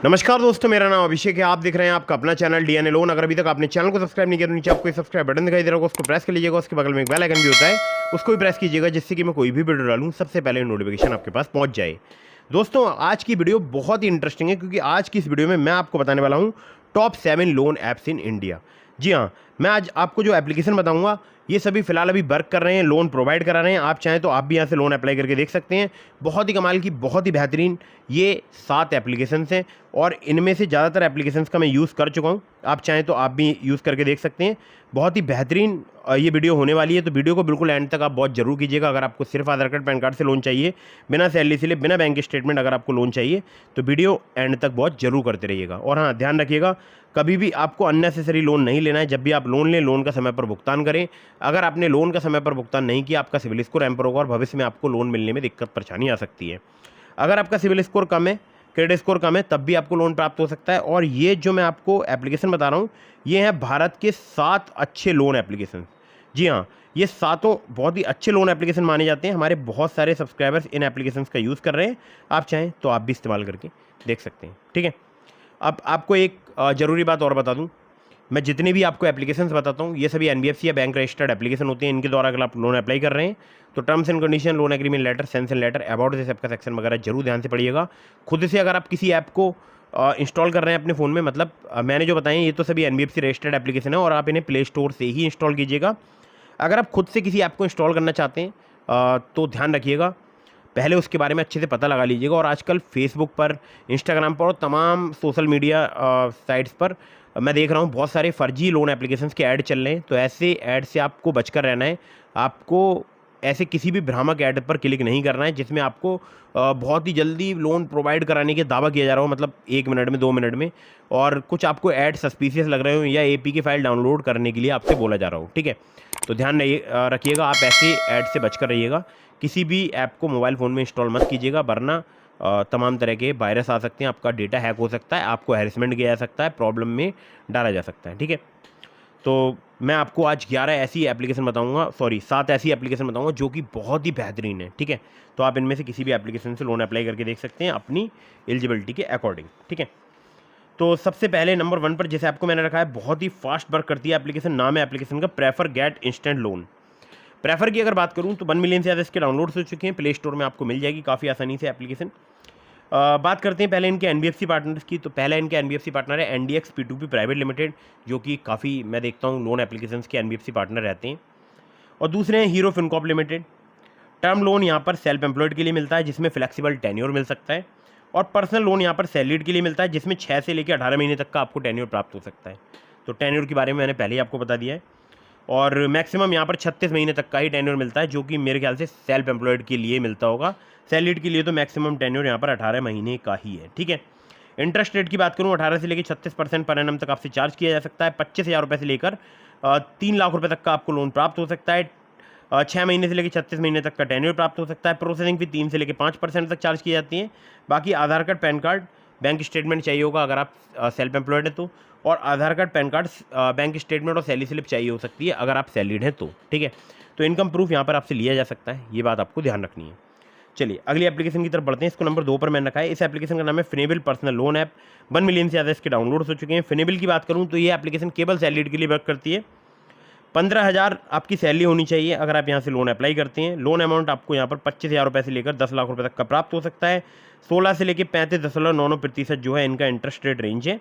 नमस्कार दोस्तों, मेरा नाम अभिषेक है। आप देख रहे हैं आपका अपना चैनल डीएनए लोन। अगर अभी तक आपने चैनल को सब्सक्राइब नहीं किया तो नीचे आपको सब्सक्राइब बटन दिखाई दे रहा होगा, उसको प्रेस कर लीजिएगा। उसके बगल में एक बेल आइकन भी होता है, उसको भी प्रेस कीजिएगा, जिससे कि मैं कोई भी वीडियो डालूं सबसे पहले नोटिफिकेशन आपके पास पहुंच जाए। दोस्तों, आज की वीडियो बहुत ही इंटरेस्टिंग है, क्योंकि आज की इस वीडियो में मैं आपको बताने वाला हूँ top 7 loan apps in India. जी हाँ, मैं आज आपको जो एप्लीकेशन बताऊंगा ये सभी फिलहाल अभी वर्क कर रहे हैं, लोन प्रोवाइड करा रहे हैं। आप चाहें तो आप भी यहाँ से लोन अप्लाई करके देख सकते हैं। बहुत ही कमाल की, बहुत ही बेहतरीन ये 7 एप्लीकेशंस हैं, और इनमें से ज़्यादातर एप्लीकेशंस का मैं यूज़ कर चुका हूँ। आप चाहें तो आप भी यूज़ करके देख सकते हैं। बहुत ही बेहतरीन ये वीडियो होने वाली है, तो वीडियो को बिल्कुल एंड तक आप बहुत जरूर कीजिएगा। अगर आपको सिर्फ आधार कार्ड पैन कार्ड से लोन चाहिए, बिना सैलरी स्लिप, बिना बैंक स्टेटमेंट अगर आपको लोन चाहिए, तो वीडियो एंड तक बहुत जरूर करते रहिएगा। और हाँ, ध्यान रखिएगा, कभी भी आपको अननेसेसरी लोन नहीं लेना है। जब भी आप लोन लें, लोन का समय पर भुगतान करें। अगर आपने लोन का समय पर भुगतान नहीं किया, आपका सिविल स्कोर हैम्पर होगा और भविष्य में आपको लोन मिलने में दिक्कत परेशानी आ सकती है। अगर आपका सिविल स्कोर कम है, क्रेडिट स्कोर कम है, तब भी आपको लोन प्राप्त हो सकता है। और ये जो मैं आपको एप्लीकेशन बता रहा हूँ, ये है भारत के 7 अच्छे लोन एप्लीकेशन। जी हाँ, ये सातों बहुत ही अच्छे लोन एप्लीकेशन माने जाते हैं। हमारे बहुत सारे सब्सक्राइबर्स इन एप्लीकेशंस का यूज़ कर रहे हैं। आप चाहें तो आप भी इस्तेमाल करके देख सकते हैं। ठीक है, अब आपको एक ज़रूरी बात और बता दूं, मैं जितने भी आपको एप्लीकेशंस बताता हूँ, ये सभी एनबीएफसी या बैंक रजिस्टर्ड एप्लीकेशन होते हैं। इनके द्वारा अगर आप लोन अप्लाई कर रहे हैं तो terms and condition, loan agreement letter, sanction letter, about this app का सेक्शन वगैरह जरूर ध्यान से पढ़िएगा। खुद से अगर आप किसी ऐप को इंस्टॉल कर रहे हैं अपने फ़ोन में, मतलब मैंने जो बताएं ये तो सभी एनबीएफसी रजिस्टर्ड एप्लीकेशन है, और आप इन्हें प्ले स्टोर से ही इंस्टॉल कीजिएगा। अगर आप खुद से किसी ऐप को इंस्टॉल करना चाहते हैं तो ध्यान रखिएगा, पहले उसके बारे में अच्छे से पता लगा लीजिएगा। और आजकल फेसबुक पर, इंस्टाग्राम पर और तमाम सोशल मीडिया साइट्स पर मैं देख रहा हूँ बहुत सारे फर्जी लोन एप्लीकेशंस के ऐड चल रहे हैं। तो ऐसे ऐड से आपको बचकर रहना है। आपको ऐसे किसी भी भ्रामक ऐड पर क्लिक नहीं करना है जिसमें आपको बहुत ही जल्दी लोन प्रोवाइड कराने के दावा किया जा रहा हो, मतलब 1 मिनट में, 2 मिनट में, और कुछ आपको ऐड सस्पिशियस लग रहे हो, या एपीके फाइल डाउनलोड करने के लिए आपसे बोला जा रहा हो। ठीक है, तो ध्यान रखिएगा, आप ऐसे ऐड से बचकर रहिएगा। किसी भी ऐप को मोबाइल फ़ोन में इंस्टॉल मत कीजिएगा, वरना तमाम तरह के वायरस आ सकते हैं, आपका डेटा हैक हो सकता है, आपको हैरेसमेंट किया जा सकता है, प्रॉब्लम में डाला जा सकता है। ठीक है, तो मैं आपको आज 11 ऐसी एप्लीकेशन बताऊंगा, 7 ऐसी एप्लीकेशन बताऊंगा जो कि बहुत ही बेहतरीन है। ठीक है, तो आप इनमें से किसी भी एप्लीकेशन से लोन अप्लाई करके देख सकते हैं अपनी एलिजिबिलिटी के अकॉर्डिंग। ठीक है, तो सबसे पहले नंबर 1 पर जैसे आपको मैंने रखा है, बहुत ही फास्ट वर्क करती है एप्लीकेशन। नाम है एप्लीकेशन का prefer get instant loan. Prefer की अगर बात करूं तो 1 मिलियन से ज़्यादा इसके डाउनलोड्स हो चुके हैं। प्ले स्टोर में आपको मिल जाएगी काफ़ी आसानी से एप्लीकेशन। बात करते हैं पहले इनके एनबीएफसी पार्टनर्स की। तो पहला इनके एनबीएफसी पार्टनर है एनडीएक्स पी2पी प्राइवेट लिमिटेड, जो कि काफ़ी मैं देखता हूँ लोन एप्लीकेशंस के एनबीएफसी पार्टनर रहते हैं। और दूसरे हैं hero Fincorp limited. Term loan यहाँ पर सेल्फ एम्प्लॉयड के लिए मिलता है, जिसमें फ्लेक्सिबल टेन्योर मिल सकता है। और पर्सनल लोन यहाँ पर सैलरीड के लिए मिलता है, जिसमें 6 से लेकर 18 महीने तक का आपको टेन्योर प्राप्त हो सकता है। तो टेन्योर के बारे में मैंने पहले ही आपको बता दिया है। और मैक्सिमम यहाँ पर 36 महीने तक का ही टेन्योर मिलता है, जो कि मेरे ख्याल से सेल्फ एम्प्लॉयड के लिए मिलता होगा। सैलरीड के लिए तो मैक्सिमम टेन्योर यहाँ पर 18 महीने का ही है। ठीक है, इंटरेस्ट रेट की बात करूँ, 18 से लेकर 36% पर एनम तक आपसे चार्ज किया जा सकता है। 25,000 रुपये से लेकर 3 लाख रुपये तक का आपको लोन प्राप्त हो सकता है। 6 महीने से लेकर 36 महीने तक का टेन्योर प्राप्त हो सकता है। प्रोसेसिंग फी 3 से लेकर 5% तक चार्ज की जाती है। बाकी Aadhaar card, PAN card, bank statement चाहिए होगा अगर आप सेल्फ एम्प्लॉयड है तो, और Aadhaar card, PAN card, bank statement और सैलरी स्लिप चाहिए हो सकती है अगर आप सैलरीड हैं तो। ठीक है, तो इनकम प्रूफ यहाँ पर आपसे लिया जा सकता है, ये बात आपको ध्यान रखनी है। चलिए अगली एप्लीकेशन की तरफ बढ़ते हैं। इसको नंबर 2 पर मैंने रखा है। इस एप्लीकेशन का नाम है फिनेबल पर्सनल लोन ऐप। 1 मिलियन से ज़्यादा इसके डाउनलोड्स हो चुके हैं। फिनेबल की बात करूँ तो ये एप्लीकेशन केवल सैलरीड के लिए वर्क करती है। 15,000 आपकी सैलरी होनी चाहिए अगर आप यहाँ से लोन अप्लाई करते हैं। लोन अमाउंट आपको यहाँ पर 25,000 रुपये से लेकर 10 लाख रुपये तक का प्राप्त हो सकता है। 16 से लेकर 35.99% जो है इनका इंटरेस्ट रेट रेंज है।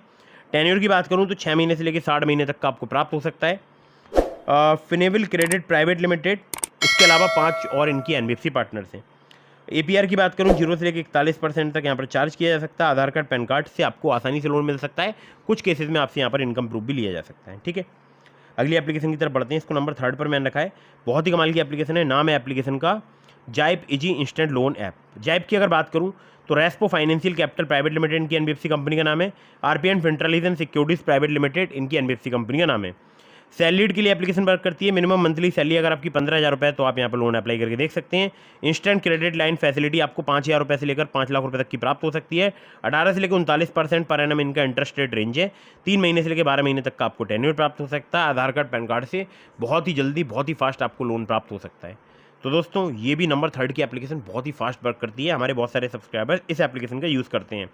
टेन्योर की बात करूँ तो 6 महीने से लेकर 60 महीने तक का आपको प्राप्त हो सकता है। फिनेबल क्रेडिट प्राइवेट लिमिटेड, इसके अलावा 5 और इनकी एनबीएफसी पार्टनर्स हैं। एपीआर की बात करूँ 0 से लेकर 41% तक यहाँ पर चार्ज किया जा सकता है। आधार कार्ड, पैन कार्ड से आपको आसानी से लोन मिल सकता है। कुछ केसेस में आपसे यहाँ पर इनकम प्रूफ भी लिया जा सकता है। ठीक है, अगली एप्लीकेशन की तरफ बढ़ते हैं। इसको नंबर 3 पर मैंने रखा है। बहुत ही कमाल की एप्लीकेशन है। नाम है एप्लीकेशन का जाइप इजी इंस्टेंट लोन ऐप। जाइप की अगर बात करूँ तो Respo financial capital private limited इनकी एनबीएफसी कंपनी का नाम है। आरपीएन फिंट्रलीजन सिक्योरिटीज प्राइवेट लिमिटेड इनकी एनबीएफसी कंपनी का नाम है। सैलरीड के लिए एप्लीकेशन वर्क करती है। मिनिमम मंथली सैलरी अगर आपकी 15,000 रुपये है तो आप यहाँ पर लोन अप्लाई करके देख सकते हैं। इंस्टेंट क्रेडिट लाइन फैसिलिटी आपको 5,000 रुपये से लेकर 5 लाख रुपये तक की प्राप्त हो सकती है। 18 से लेकर 39% पर एनम इनका इंटरेस्ट रेट रेंज है। 3 महीने से लेकर 12 महीने तक का आपको टेन्योर प्राप्त हो सकता है। आधार कार्ड, पैन कार्ड से बहुत ही जल्दी, बहुत ही फास्ट आपको लोन प्राप्त हो सकता है। तो दोस्तों, ये भी नंबर 3 की एप्लीकेशन बहुत ही फास्ट वर्क करती है। हमारे बहुत सारे सब्सक्राइबर्स इस एप्लीकेशन का यूज़ करते हैं।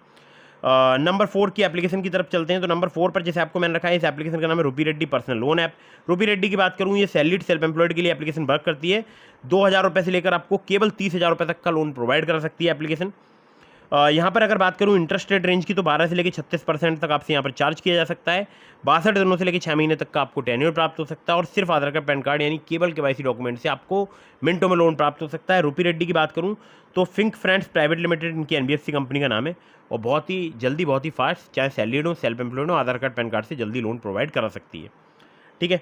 नंबर 4 की एप्लीकेशन की तरफ चलते हैं। तो नंबर 4 पर जैसे आपको मैंने रखा है, इस एप्लीकेशन का नाम है रूपी रेड्डी पर्सनल लोन ऐप। रूपी रेड्डी की बात करूँ, ये सैलरीड सेल्फ एम्प्लॉयड के लिए एप्लीकेशन वर्क करती है। 2,000 रुपये से लेकर आपको केवल 30,000 रुपये तक का लोन प्रोवाइड कर सकती है एप्लीकेशन। यहाँ पर अगर बात करूँ इंटरेस्ट रेट रेंज की, तो 12 से लेकर 36% तक आपसे यहाँ पर चार्ज किया जा सकता है। 62 दिनों से लेकर 6 महीने तक का आपको टेन्योर प्राप्त हो सकता है, और सिर्फ आधार कार्ड पैन कार्ड यानी केवल केवाईसी डॉक्यूमेंट से आपको मिनटों में लोन प्राप्त हो सकता है। रूपी रेड्डी की बात करूँ तो फिंक फ्रेंड्स प्राइवेट लिमिटेड इनकी एनबीएफसी कंपनी का नाम है, और बहुत ही जल्दी, बहुत ही फास्ट, चाहे सैलरीड हो, सेल्फ एम्प्लॉयड हो, आधार कार्ड पैन कार्ड से जल्दी लोन प्रोवाइड करा सकती है। ठीक है,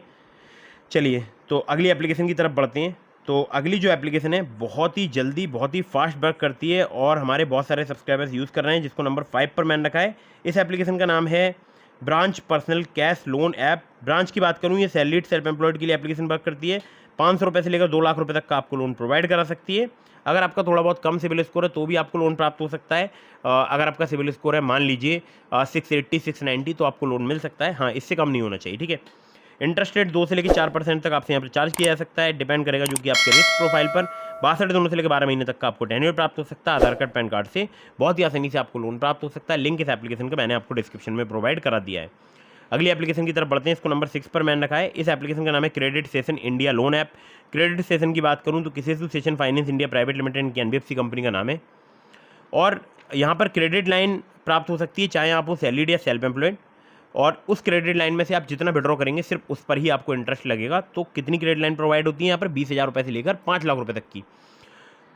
चलिए तो अगली एप्लीकेशन की तरफ बढ़ते हैं। तो अगली जो एप्लीकेशन है बहुत ही जल्दी, बहुत ही फास्ट वर्क करती है, और हमारे बहुत सारे सब्सक्राइबर्स यूज़ कर रहे हैं, जिसको नंबर 5 पर मैंने रखा है। इस एप्लीकेशन का नाम है branch personal cash loan app. Branch की बात करूँ, ये सैलरीड सेल्फ एम्प्लॉयड के लिए एप्लीकेशन वर्क करती है। 500 रुपये से लेकर 2 लाख रुपये तक का आपको लोन प्रोवाइड करा सकती है। अगर आपका थोड़ा बहुत कम सिविल स्कोर है तो भी आपको लोन प्राप्त हो सकता है। अगर आपका सिविल स्कोर है मान लीजिए 680 690, तो आपको लोन मिल सकता है। हाँ, इससे कम नहीं होना चाहिए। ठीक है, इंटरेस्ट रेट 2 से लेकर 4% तक आपसे यहाँ पर चार्ज किया जा सकता है, डिपेंड करेगा जो कि आपके रिस्क प्रोफाइल पर। 62 दिनों से लेकर 12 महीने तक का आपको टेन्योर प्राप्त हो सकता है। आधार कार्ड पैन कार्ड से बहुत ही आसानी से आपको लोन प्राप्त हो सकता है। लिंक इस एप्लीकेशन का मैंने आपको डिस्क्रिप्शन में प्रोवाइड करा दिया है। अगली एप्लीकेशन की तरफ बढ़ते हैं, इसको नंबर 6 पर मैंने रखा है। इस एप्लीकेशन का नाम है credit session India loan app. Credit session की बात करूँ तो किसी session finance India private limited की एनबीएफसी कंपनी का नाम है, और यहाँ पर क्रेडिट लाइन प्राप्त हो सकती है, चाहे आप हो सैलरीड या सेल्फ एम्प्लॉयड, और उस क्रेडिट लाइन में से आप जितना विड्रॉ करेंगे सिर्फ उस पर ही आपको इंटरेस्ट लगेगा। तो कितनी क्रेडिट लाइन प्रोवाइड होती है यहाँ पर? 20,000 रुपये से लेकर 5 लाख रुपये तक की।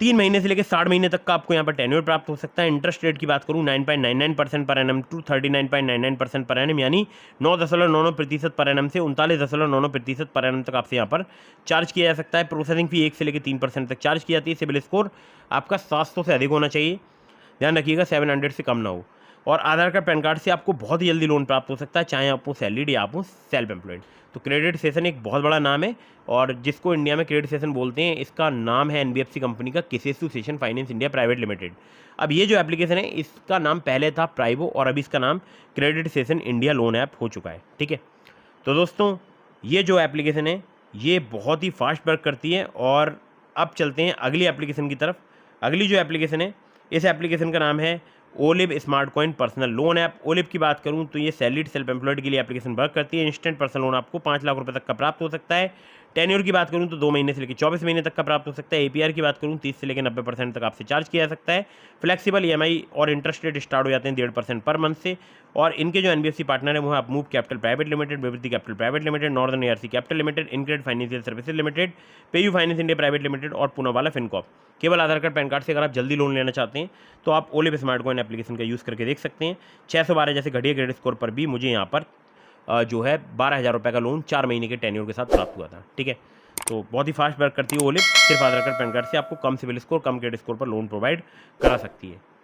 3 महीने से लेकर 60 महीने तक का आपको यहाँ पर टेन्योर प्राप्त हो सकता है। इंटरेस्ट रेट की बात करूँ 9.99% per annum to 39.99% per annum, यानी 9.99% पर एनम से 39.99% पर एनम तक आपसे यहाँ पर चार्ज किया जा सकता है। प्रोसेसिंग फी 1 से लेकर 3% तक चार्ज की जाती है। सिविल स्कोर आपका 700 से अधिक होना चाहिए, ध्यान रखिएगा 700 से कम ना हो। और आधार कार्ड पैन कार्ड से आपको बहुत ही जल्दी लोन प्राप्त हो सकता है, चाहे आप हो सैलरीड या आप हो सेल्फ एम्प्लॉयड। तो क्रेडिट सेशन एक बहुत बड़ा नाम है, और जिसको इंडिया में क्रेडिट सेशन बोलते हैं, इसका नाम है एनबीएफसी कंपनी का केसेसु सेशन फाइनेंस इंडिया प्राइवेट लिमिटेड। अब ये जो एप्लीकेशन है इसका नाम पहले था प्राइवो, और अभी इसका नाम credit session India loan app हो चुका है। ठीक है, तो दोस्तों ये जो एप्लीकेशन है ये बहुत ही फास्ट वर्क करती है। और अब चलते हैं अगली एप्लीकेशन की तरफ। अगली जो एप्लीकेशन है, इस एप्लीकेशन का नाम है olive smart coin personal loan app. Olive की बात करूं तो ये सैलरीड सेल्फ एम्प्लॉयड के लिए एप्लीकेशन वर्क करती है। इंस्टेंट पर्सनल लोन आपको 5 लाख रुपए तक का प्राप्त हो सकता है। टेन्योर की बात करूं तो 2 महीने से लेकर 24 महीने तक का प्राप्त हो सकता है। एपीआर की बात करूं 30 से लेकर 90% तक आपसे चार्ज किया जा सकता है। फ्लेक्सिबल ईएमआई और इंटरेस्ट रेट स्टार्ट हो जाते हैं 1.5% पर मंथ से। और इनके जो एनबीएफसी पार्टनर है वो है Upmove capital private limited, Vivriti capital private limited, Northern ARC capital limited, InCred financial services limited, PayU finance India private limited और पूनावाला फिनकॉप। केवल आधार कार्ड पैन कार्ड से अगर आप जल्दी लोन लेना चाहते हैं तो आप ओलिव स्मार्ट कॉइन एप्लीकेशन का यूज़ करके देख सकते हैं। 612 जैसे घटिया क्रेडिट स्कोर पर भी मुझे यहाँ पर जो है 12,000 रुपये का लोन 4 महीने के टेन्योर के साथ प्राप्त हुआ था। ठीक है, तो बहुत ही फास्ट वर्क करती है ओलिव। सिर्फ आधार कार्ड पैन कार्ड से आपको कम सिविल स्कोर, कम क्रेडिट स्कोर पर लोन प्रोवाइड करा सकती है।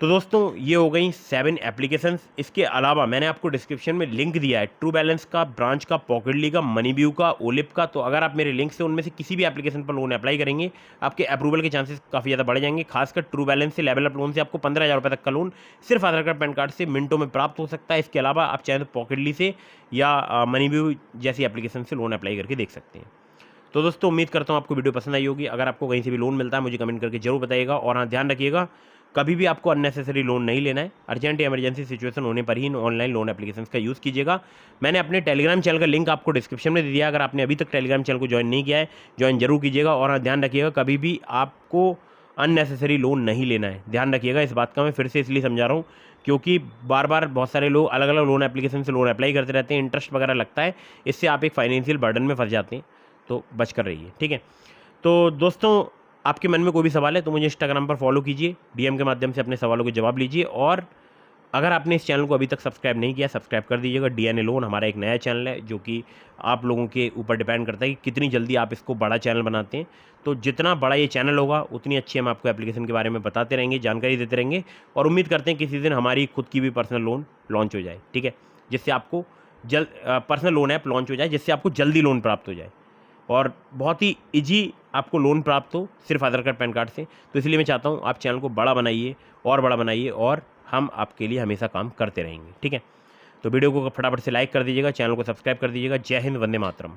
तो दोस्तों ये हो गई 7 एप्लीकेशंस। इसके अलावा मैंने आपको डिस्क्रिप्शन में लिंक दिया है ट्रू बैलेंस का, ब्रांच का, पॉकेटली का, मनीव्यू का, ओलिव का। तो अगर आप मेरे लिंक से उनमें से किसी भी एप्लीकेशन पर लोन अप्लाई करेंगे आपके अप्रूवल के चांसेस काफ़ी ज़्यादा बढ़ जाएंगे। खासकर ट्रू बैलेंस से, लेवल अप लोन से आपको 15,000 रुपये तक का लोन सिर्फ आधार कार्ड पैन कार्ड से मिनटों में प्राप्त हो सकता है। इसके अलावा आप चाहें तो पॉकेटली से या मनीव्यू जैसी एप्लीकेशन से लोन अप्लाई करके देख सकते हैं। तो दोस्तों उम्मीद करता हूँ आपको वीडियो पसंद आई होगी। अगर आपको कहीं से भी लोन मिलता है मुझे कमेंट करके जरूर बताइएगा। और हाँ, ध्यान रखिएगा कभी भी आपको अननेसेसरी लोन नहीं लेना है। अर्जेंट या इमरजेंसी सिचुएशन होने पर ही ऑनलाइन लोन एप्लीकेशंस का यूज़ कीजिएगा। मैंने अपने टेलीग्राम चैनल का लिंक आपको डिस्क्रिप्शन में दे दिया। अगर आपने अभी तक टेलीग्राम चैनल को ज्वाइन नहीं किया है, ज्वाइन जरूर कीजिएगा। और हाँ, ध्यान रखिएगा कभी भी आपको अननेसेसरी लोन नहीं लेना है। ध्यान रखिएगा इस बात का, मैं फिर से इसलिए समझा रहा हूँ क्योंकि बार बार बहुत सारे लोग अलग अलग लोन एप्लीकेशन से लोन अप्लाई करते रहते हैं, इंटरेस्ट वगैरह लगता है, इससे आप एक फाइनेंशियल बर्डन में फंस जाते हैं। तो बच कर रहिए। ठीक है, तो दोस्तों आपके मन में कोई भी सवाल है तो मुझे इंस्टाग्राम पर फॉलो कीजिए, डीएम के माध्यम से अपने सवालों के जवाब लीजिए। और अगर आपने इस चैनल को अभी तक सब्सक्राइब नहीं किया, सब्सक्राइब कर दीजिएगा। डीएनए लोन हमारा एक नया चैनल है जो कि आप लोगों के ऊपर डिपेंड करता है कि कितनी जल्दी आप इसको बड़ा चैनल बनाते हैं। तो जितना बड़ा ये चैनल होगा उतनी अच्छी हम आपको एप्लीकेशन के बारे में बताते रहेंगे, जानकारी देते रहेंगे। और उम्मीद करते हैं किसी दिन हमारी खुद की भी पर्सनल लोन लॉन्च हो जाए। ठीक है, जिससे आपको पर्सनल लोन ऐप लॉन्च हो जाए, जिससे आपको जल्दी लोन प्राप्त हो जाए और बहुत ही ईजी आपको लोन प्राप्त हो सिर्फ आधार कार्ड पैन कार्ड से। तो इसलिए मैं चाहता हूँ आप चैनल को बड़ा बनाइए और बड़ा बनाइए, और हम आपके लिए हमेशा काम करते रहेंगे। ठीक है, तो वीडियो को फटाफट से लाइक कर दीजिएगा, चैनल को सब्सक्राइब कर दीजिएगा। जय हिंद, वंदे मातरम।